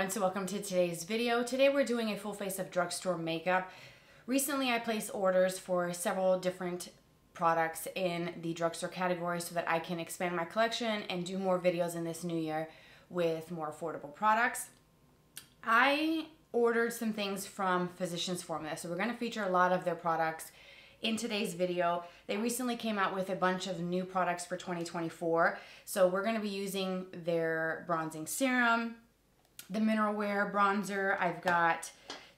and so welcome to today's video. Today we're doing a full face of drugstore makeup. Recently I placed orders for several different products in the drugstore category so that I can expand my collection and do more videos in this new year with more affordable products. I ordered some things from Physicians Formula, so we're going to feature a lot of their products in today's video. They recently came out with a bunch of new products for 2024, so we're going to be using their bronzing serum, the mineral wear bronzer. I've got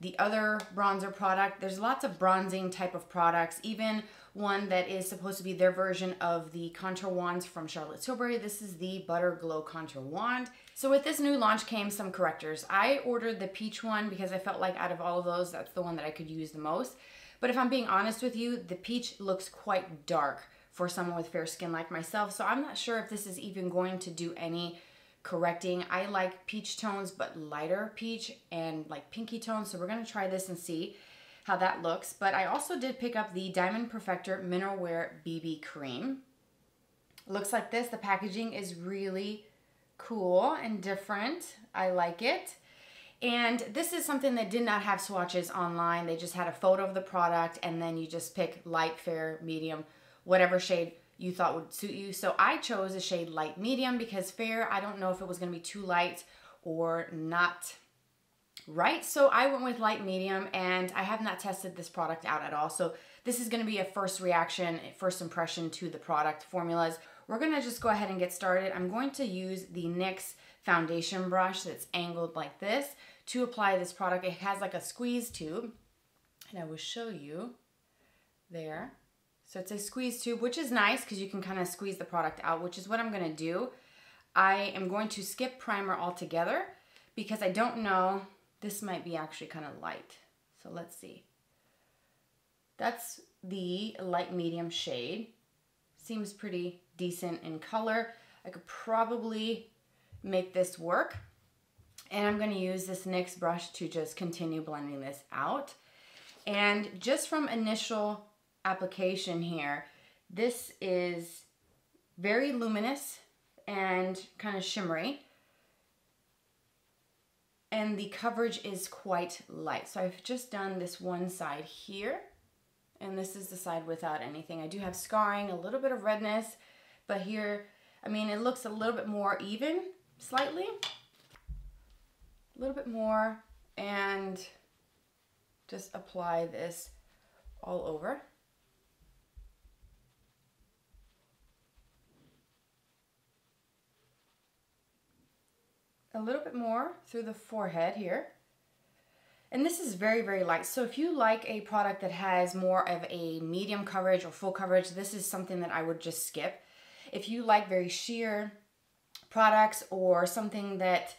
the other bronzer product. There's lots of bronzing type of products, even one that is supposed to be their version of the contour wands from Charlotte Tilbury. This is the Butter Glow Contour Wand. So with this new launch came some correctors. I ordered the peach one because I felt like out of all of those, that's the one that I could use the most. But if I'm being honest with you, the peach looks quite dark for someone with fair skin like myself. So I'm not sure if this is even going to do any correcting. I like peach tones, but lighter peach and like pinky tones. So we're going to try this and see how that looks. But I also did pick up the Diamond Perfector Mineral Wear BB Cream. It looks like this. The packaging is really cool and different. I like it. And this is something that did not have swatches online. They just had a photo of the product and then you just pick light, fair, medium, whatever shade you thought would suit you. So I chose a shade light medium because fair, I don't know if it was going to be too light or not right. So I went with light medium, and I have not tested this product out at all. So this is going to be a first reaction, first impression to the product formulas. We're going to just go ahead and get started. I'm going to use the NYX foundation brush that's angled like this to apply this product. It has like a squeeze tube, and I will show you there. So it's a squeeze tube, which is nice because you can kind of squeeze the product out, which is what I'm going to do. I am going to skip primer altogether because I don't know, this might be actually kind of light. So let's see. That's the light medium shade. Seems pretty decent in color. I could probably make this work. And I'm going to use this NYX brush to just continue blending this out. And just from initial application here, this is very luminous and kind of shimmery, and the coverage is quite light. So I've just done this one side here, and this is the side without anything. I do have scarring, a little bit of redness, but here, I mean, it looks a little bit more even, slightly, a little bit more, and just apply this all over. A little bit more through the forehead here. And this is very, very light. So if you like a product that has more of a medium coverage or full coverage, this is something that I would just skip. If you like very sheer products or something that,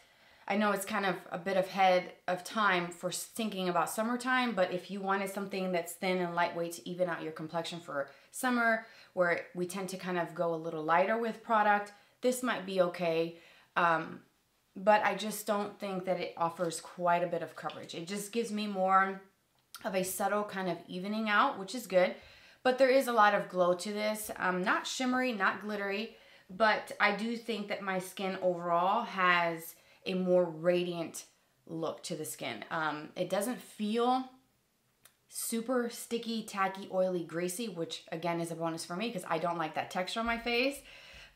I know it's kind of a bit ahead of time for thinking about summertime, but if you wanted something that's thin and lightweight to even out your complexion for summer, where we tend to kind of go a little lighter with product, this might be okay. But I just don't think that it offers quite a bit of coverage. It just gives me more of a subtle kind of evening out, which is good. But there is a lot of glow to this. Not shimmery, not glittery, but I do think that my skin overall has a more radiant look to the skin. It doesn't feel super sticky, tacky, oily, greasy, which again is a bonus for me because I don't like that texture on my face.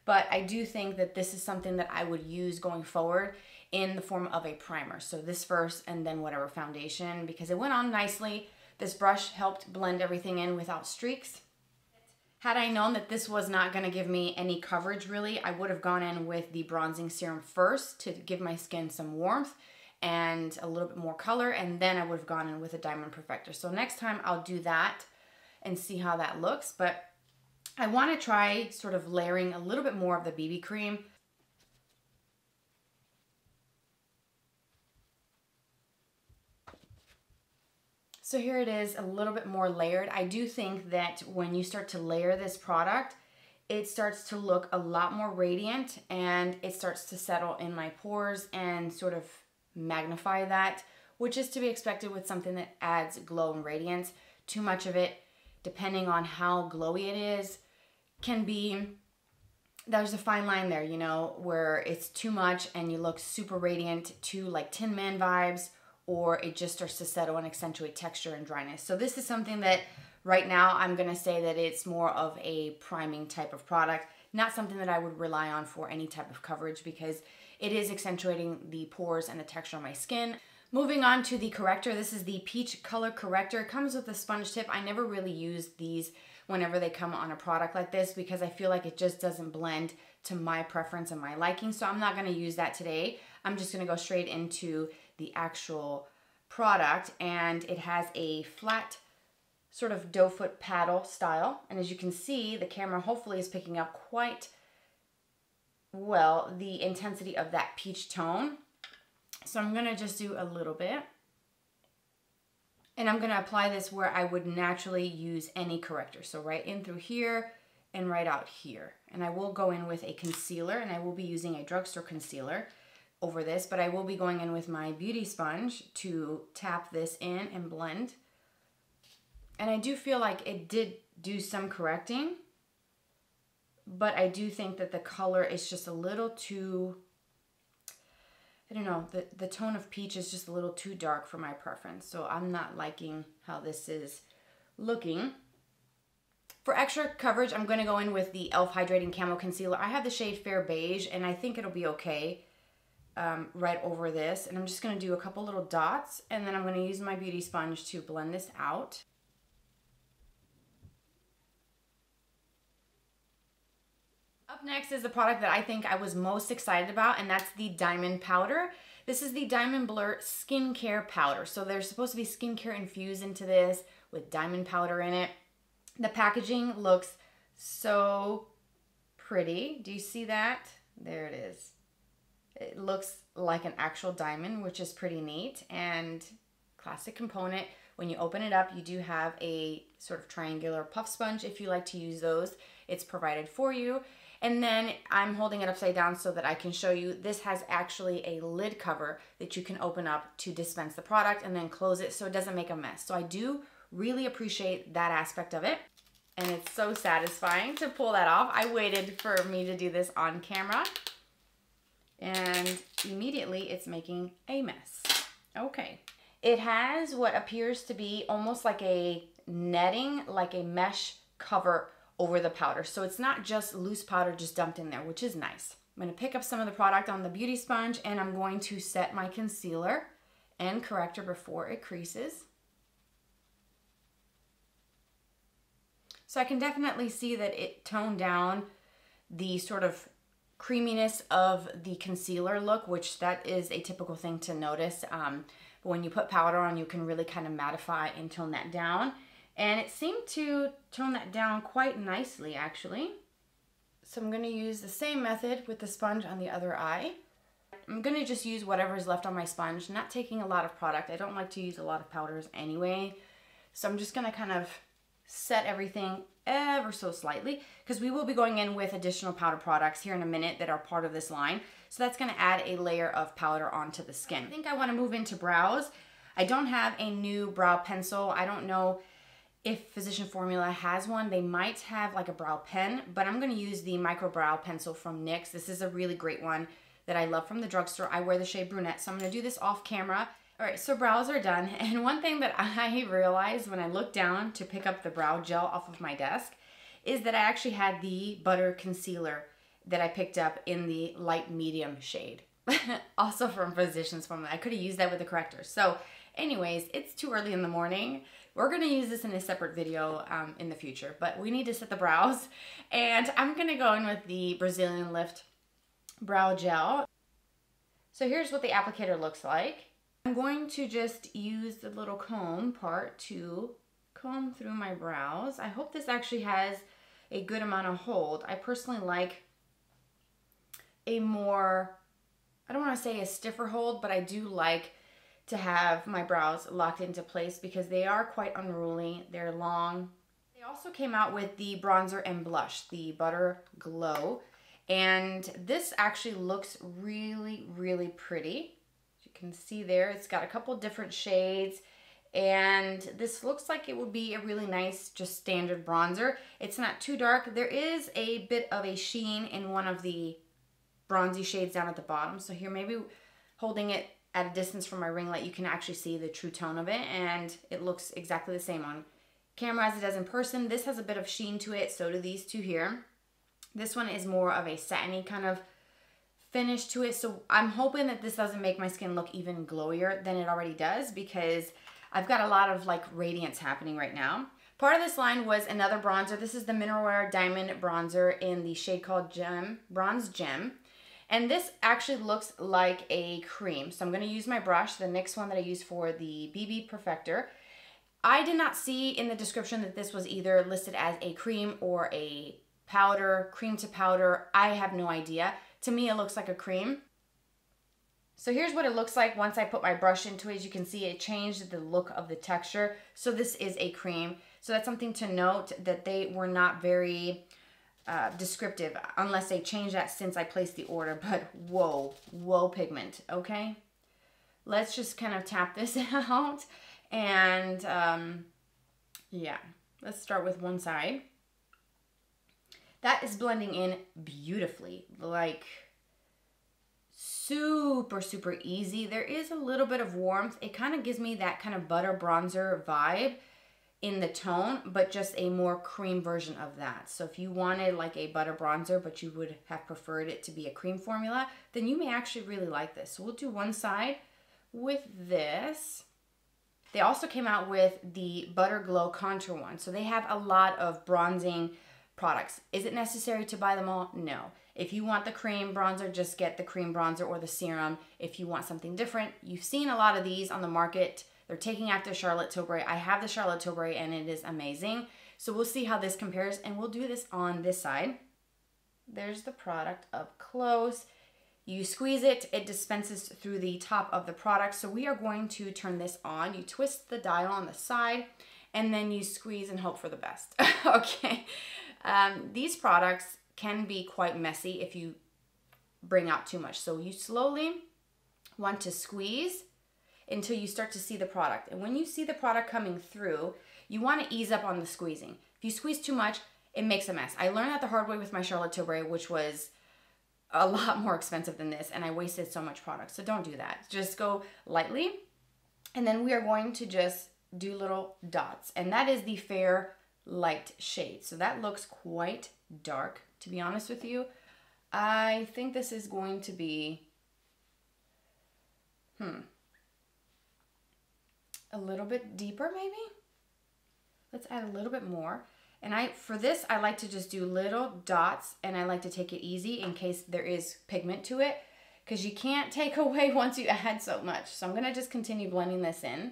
But I do think that this is something that I would use going forward in the form of a primer. So this first and then whatever foundation, because it went on nicely. This brush helped blend everything in without streaks. Had I known that this was not going to give me any coverage really, I would have gone in with the bronzing serum first to give my skin some warmth and a little bit more color, and then I would have gone in with a Diamond Perfector. So next time I'll do that and see how that looks. But I want to try sort of layering a little bit more of the BB cream. So here it is, a little bit more layered. I do think that when you start to layer this product, it starts to look a lot more radiant and it starts to settle in my pores and sort of magnify that, which is to be expected with something that adds glow and radiance. Too much of it, depending on how glowy it is, can be there's a fine line there, you know, where it's too much and you look super radiant to like Tin Man vibes, or it just starts to settle and accentuate texture and dryness. So this is something that right now I'm gonna say that it's more of a priming type of product, not something that I would rely on for any type of coverage because it is accentuating the pores and the texture on my skin. Moving on to the corrector, this is the Peach Color Corrector. It comes with a sponge tip. I never really use these whenever they come on a product like this because I feel like it just doesn't blend to my preference and my liking. So I'm not gonna use that today. I'm just gonna go straight into the actual product, and it has a flat sort of doe foot paddle style. And as you can see, the camera hopefully is picking up quite well the intensity of that peach tone. So I'm gonna just do a little bit. And I'm gonna apply this where I would naturally use any corrector. So right in through here and right out here. And I will go in with a concealer, and I will be using a drugstore concealer over this, but I will be going in with my beauty sponge to tap this in and blend. And I do feel like it did do some correcting, but I do think that the color is just a little too, I don't know, the tone of peach is just a little too dark for my preference. So I'm not liking how this is looking. For extra coverage, I'm gonna go in with the e.l.f. Hydrating Camo Concealer. I have the shade Fair Beige, and I think it'll be okay right over this. And I'm just gonna do a couple little dots, and then I'm gonna use my beauty sponge to blend this out. Up next is the product that I think I was most excited about, and that's the Diamond Powder. This is the Diamond Blur Skincare Powder. So there's supposed to be skincare infused into this with diamond powder in it. The packaging looks so pretty. Do you see that? There it is. It looks like an actual diamond, which is pretty neat, and classic component. When you open it up, you do have a sort of triangular puff sponge. If you like to use those, it's provided for you. And then I'm holding it upside down so that I can show you. This has actually a lid cover that you can open up to dispense the product and then close it so it doesn't make a mess. So I do really appreciate that aspect of it. And it's so satisfying to pull that off. I waited for me to do this on camera, and immediately it's making a mess. Okay. It has what appears to be almost like a netting, like a mesh cover over the powder. So it's not just loose powder just dumped in there, which is nice. I'm gonna pick up some of the product on the beauty sponge, and I'm going to set my concealer and corrector before it creases. So I can definitely see that it toned down the sort of creaminess of the concealer look, which that is a typical thing to notice. But when you put powder on, you can really kind of mattify and tone that down. And it seemed to tone that down quite nicely, actually. So I'm gonna use the same method with the sponge on the other eye. I'm gonna just use whatever's left on my sponge, not taking a lot of product. I don't like to use a lot of powders anyway. So I'm just gonna kind of set everything ever so slightly, because we will be going in with additional powder products here in a minute that are part of this line. So that's gonna add a layer of powder onto the skin. I think I wanna move into brows. I don't have a new brow pencil. I don't know if Physician Formula has one. They might have like a brow pen, but I'm gonna use the micro brow pencil from NYX. This is a really great one that I love from the drugstore. I wear the shade Brunette, so I'm gonna do this off camera. All right, so brows are done. And one thing that I realized when I looked down to pick up the brow gel off of my desk is that I actually had the butter concealer that I picked up in the light medium shade. Also from Physician Formula. I could have used that with the corrector. So anyways, it's too early in the morning. We're gonna use this in a separate video in the future, but we need to set the brows. And I'm gonna go in with the Brazilian Lift Brow Gel. So here's what the applicator looks like. I'm going to just use the little comb part to comb through my brows. I hope this actually has a good amount of hold. I personally like a more, I don't wanna say a stiffer hold, but I do like to have my brows locked into place because they are quite unruly. They're long. They also came out with the bronzer and blush, the Butter Glow. And this actually looks really, really pretty. As you can see there, it's got a couple different shades. And this looks like it would be a really nice, just standard bronzer. It's not too dark. There is a bit of a sheen in one of the bronzy shades down at the bottom. So here, maybe holding it at a distance from my ring light, you can actually see the true tone of it. And it looks exactly the same on camera as it does in person. This has a bit of sheen to it. So do these two here. This one is more of a satiny kind of finish to it. So I'm hoping that this doesn't make my skin look even glowier than it already does, because I've got a lot of like radiance happening right now. Part of this line was another bronzer. This is the Mineral Wear Diamond Bronzer in the shade called Bronze Gem. And this actually looks like a cream. So I'm going to use my brush, the NYX one that I used for the BB Perfector. I did not see in the description that this was either listed as a cream or a powder, cream to powder. I have no idea. To me, it looks like a cream. So here's what it looks like once I put my brush into it. As you can see, it changed the look of the texture. So this is a cream. So that's something to note, that they were not very descriptive, unless they changed that since I placed the order. But whoa pigment, okay? Let's just kind of tap this out. And yeah, let's start with one side. That is blending in beautifully, like super easy. There is a little bit of warmth. It kind of gives me that kind of butter bronzer vibe in the tone, but just a more cream version of that. So if you wanted like a butter bronzer, but you would have preferred it to be a cream formula, then you may actually really like this. So we'll do one side with this. They also came out with the Butter Glow Contour one. So they have a lot of bronzing products. Is it necessary to buy them all? No. If you want the cream bronzer, just get the cream bronzer or the serum. If you want something different, you've seen a lot of these on the market. They're taking after Charlotte Tilbury. I have the Charlotte Tilbury and it is amazing. So we'll see how this compares, and we'll do this on this side. There's the product up close. You squeeze it, it dispenses through the top of the product. So we are going to turn this on. You twist the dial on the side and then you squeeze and hope for the best. Okay. These products can be quite messy if you bring out too much. So you slowly want to squeeze until you start to see the product. And when you see the product coming through, you want to ease up on the squeezing. If you squeeze too much, it makes a mess. I learned that the hard way with my Charlotte Tilbury, which was a lot more expensive than this, and I wasted so much product. So don't do that. Just go lightly. And then we are going to just do little dots. And that is the Fair Light shade. So that looks quite dark, to be honest with you. I think this is going to be a little bit deeper maybe. Let's add a little bit more. And for this, I like to just do little dots, and I like to take it easy in case there is pigment to it, because you can't take away once you add so much. So I'm going to just continue blending this in.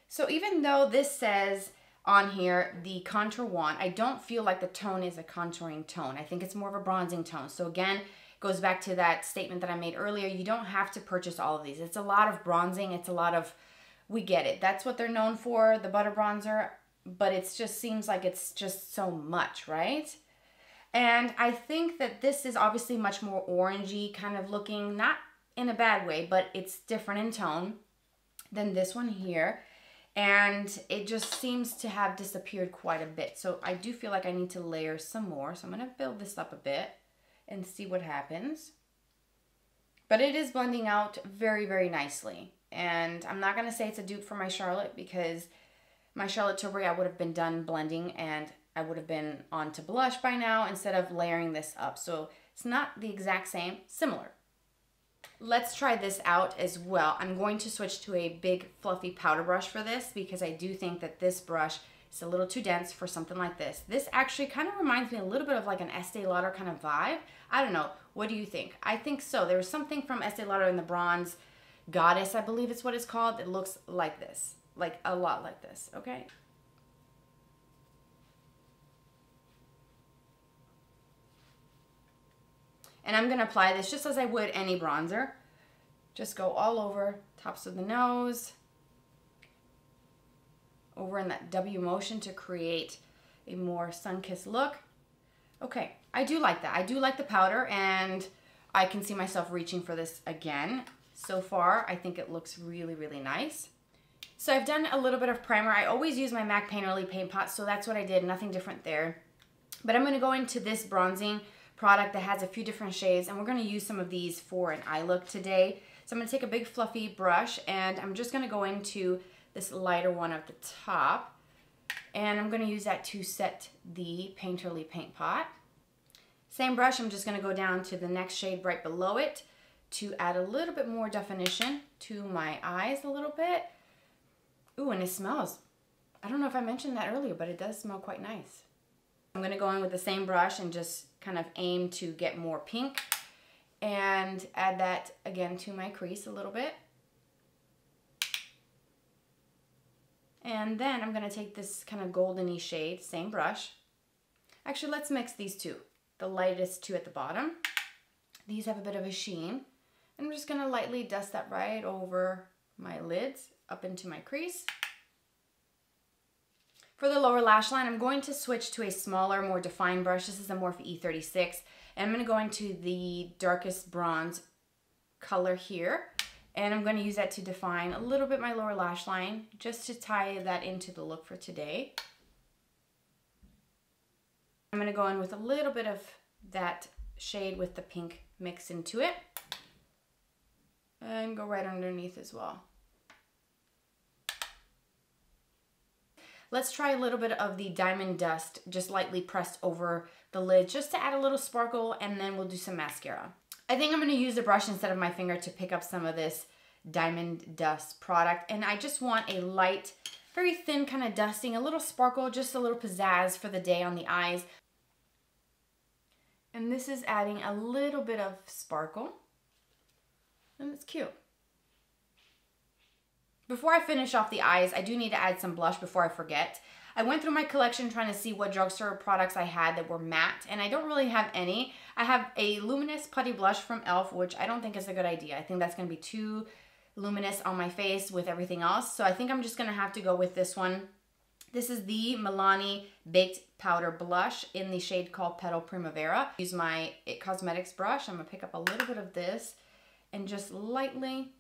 So even though this says on here the contour wand, I don't feel like the tone is a contouring tone. I think it's more of a bronzing tone. So again, goes back to that statement that I made earlier. You don't have to purchase all of these. It's a lot of bronzing. It's a lot of, we get it. That's what they're known for, the butter bronzer, but it just seems like it's just so much, right? And I think that this is obviously much more orangey kind of looking, not in a bad way, but it's different in tone than this one here. And it just seems to have disappeared quite a bit. So I do feel like I need to layer some more. So I'm going to build this up a bit and see what happens. But it is blending out very, very nicely. And I'm not going to say it's a dupe for my Charlotte, because my Charlotte Tilbury, I would have been done blending and I would have been on to blush by now instead of layering this up. So it's not the exact same, similar. Let's try this out as well. I'm going to switch to a big fluffy powder brush for this, because I do think that this brush is a little too dense for something like this. This actually kind of reminds me a little bit of like an Estee Lauder kind of vibe. I don't know. What do you think? I think so. There was something from Estee Lauder in the Bronze Goddess, I believe it's what it's called. It looks like this, like a lot like this, okay? And I'm gonna apply this just as I would any bronzer. Just go all over, tops of the nose, over in that W motion to create a more sun-kissed look. Okay, I do like that. I do like the powder, and I can see myself reaching for this again. so far, I think it looks really, really nice. So I've done a little bit of primer. I always use my MAC Painterly paint pot, so that's what I did, nothing different there. But I'm going to go into this bronzing product that has a few different shades, and we're going to use some of these for an eye look today. So I'm going to take a big fluffy brush, and I'm just going to go into this lighter one at the top, and I'm going to use that to set the Painterly paint pot. Same brush, I'm just going to go down to the next shade right below it to add a little bit more definition to my eyes a little bit. Ooh, and it smells. I don't know if I mentioned that earlier, but it does smell quite nice. I'm going to go in with the same brush and just kind of aim to get more pink and add that again to my crease a little bit. And then I'm going to take this kind of goldeny shade, same brush. Actually, let's mix these two. The lightest two at the bottom. These have a bit of a sheen. And I'm just going to lightly dust that right over my lids, up into my crease. For the lower lash line, I'm going to switch to a smaller, more defined brush. This is a Morphe E36. And I'm going to go into the darkest bronze color here. And I'm going to use that to define a little bit my lower lash line, just to tie that into the look for today. I'm going to go in with a little bit of that shade with the pink mix into it. And go right underneath as well. Let's try a little bit of the Diamond Dust, just lightly pressed over the lid, just to add a little sparkle, and then we'll do some mascara. I think I'm going to use a brush instead of my finger to pick up some of this Diamond Dust product, and I just want a light, very thin kind of dusting, a little sparkle, just a little pizzazz for the day on the eyes. And this is adding a little bit of sparkle, and it's cute. Before I finish off the eyes, I do need to add some blush before I forget. I went through my collection trying to see what drugstore products I had that were matte, and I don't really have any. I have a luminous putty blush from e.l.f, which I don't think is a good idea. I think that's going to be too luminous on my face with everything else, so I think I'm just going to have to go with this one. This is the Milani Baked Powder Blush in the shade called Petal Primavera. Use my It Cosmetics brush. I'm going to pick up a little bit of this and just lightly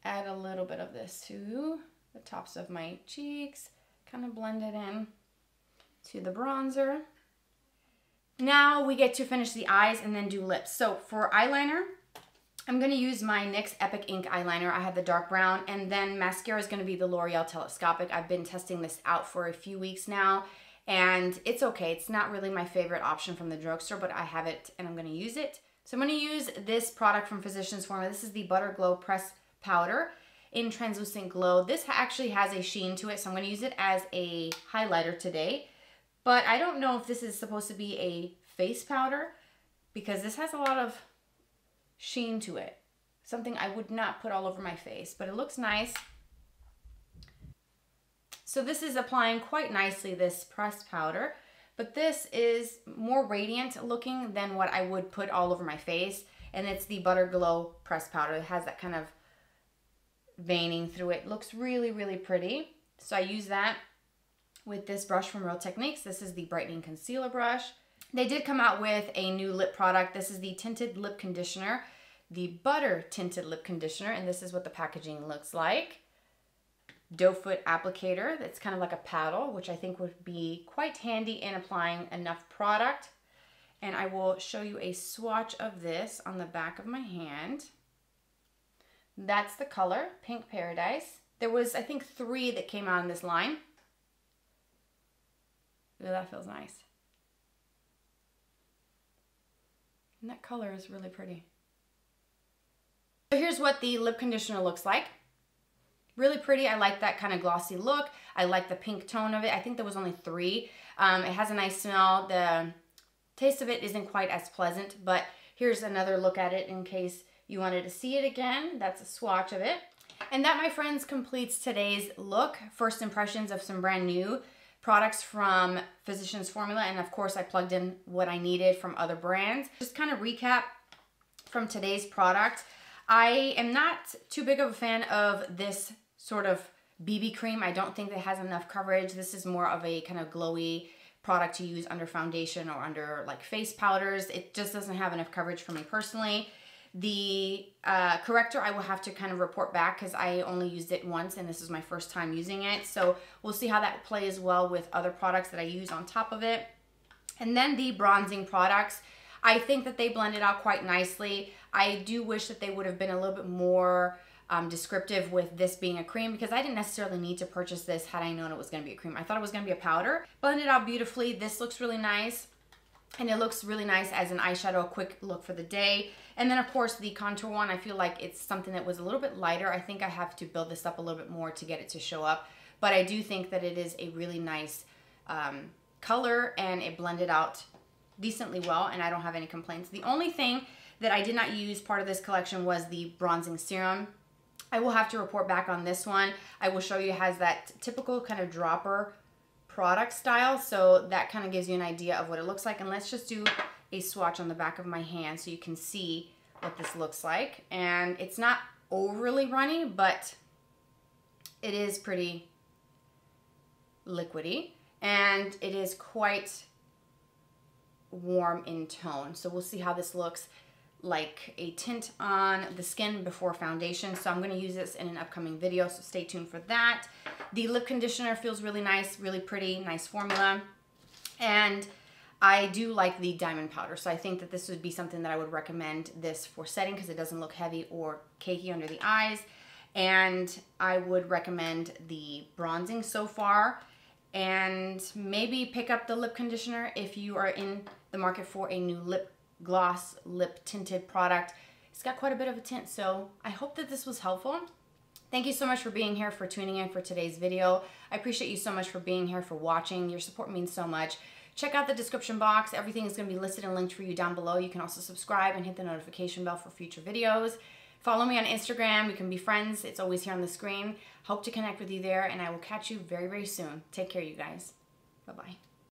add a little bit of this to the tops of my cheeks, kind of blend it in to the bronzer. Now we get to finish the eyes and then do lips. So for eyeliner, I'm going to use my NYX Epic Ink eyeliner. I have the dark brown, and then mascara is going to be the L'Oreal Telescopic. I've been testing this out for a few weeks now, and it's okay. It's not really my favorite option from the drugstore, but I have it and I'm going to use it. So I'm going to use this product from Physicians Formula. This is the Butter Glow Press Powder in Translucent Glow. This actually has a sheen to it, so I'm going to use it as a highlighter today. But I don't know if this is supposed to be a face powder because this has a lot of sheen to it. Something I would not put all over my face, but it looks nice. So this is applying quite nicely, this pressed powder, but this is more radiant looking than what I would put all over my face. And it's the Butter Glow Pressed Powder. It has that kind of veining through it. Looks really, really pretty. So I use that with this brush from Real Techniques. This is the Brightening Concealer brush. They did come out with a new lip product. This is the Tinted Lip Conditioner, the Butter Tinted Lip Conditioner, and this is what the packaging looks like. Doe foot applicator that's kind of like a paddle, which I think would be quite handy in applying enough product. And I will show you a swatch of this on the back of my hand. That's the color, Pink Paradise. There was, I think, 3 that came out in this line. Ooh, that feels nice. And that color is really pretty. So here's what the lip conditioner looks like. Really pretty. I like that kind of glossy look. I like the pink tone of it. I think there was only 3. It has a nice smell. The taste of it isn't quite as pleasant, but here's another look at it in case you wanted to see it again. That's a swatch of it. And that, my friends, completes today's look. First impressions of some brand new products from Physicians Formula. And of course, I plugged in what I needed from other brands. Just kind of recap from today's product. I am not too big of a fan of this sort of BB cream. I don't think it has enough coverage. This is more of a kind of glowy product to use under foundation or under like face powders. It just doesn't have enough coverage for me personally. The corrector, I will have to kind of report back because I only used it once and this is my first time using it. So we'll see how that plays well with other products that I use on top of it. And then the bronzing products, I think that they blended out quite nicely. I do wish that they would have been a little bit more descriptive with this being a cream, because I didn't necessarily need to purchase this had I known it was going to be a cream. I thought it was going to be a powder. Blended out beautifully. This looks really nice. And it looks really nice as an eyeshadow, a quick look for the day. And then of course the contour one, I feel like it's something that was a little bit lighter. I think I have to build this up a little bit more to get it to show up. But I do think that it is a really nice color, and it blended out decently well, and I don't have any complaints. The only thing that I did not use part of this collection was the bronzing serum. I will have to report back on this one. I will show you, it has that typical kind of dropper product style, so that kind of gives you an idea of what it looks like. And let's just do a swatch on the back of my hand so you can see what this looks like. And it's not overly runny, but it is pretty liquidy, and it is quite warm in tone. So we'll see how this looks like a tint on the skin before foundation. So I'm going to use this in an upcoming video, so stay tuned for that. The lip conditioner feels really nice, really pretty, nice formula. And I do like the diamond powder, so I think that this would be something that I would recommend this for setting, because it doesn't look heavy or cakey under the eyes. And I would recommend the bronzing so far, and maybe pick up the lip conditioner if you are in the market for a new lip gloss, lip tinted product. It's got quite a bit of a tint, so I hope that this was helpful. Thank you so much for being here, for tuning in for today's video. I appreciate you so much for being here, for watching. Your support means so much. Check out the description box. Everything is going to be listed and linked for you down below. You can also subscribe and hit the notification bell for future videos. Follow me on Instagram. We can be friends. It's always here on the screen. Hope to connect with you there, and I will catch you very, very soon. Take care, you guys. Bye-bye.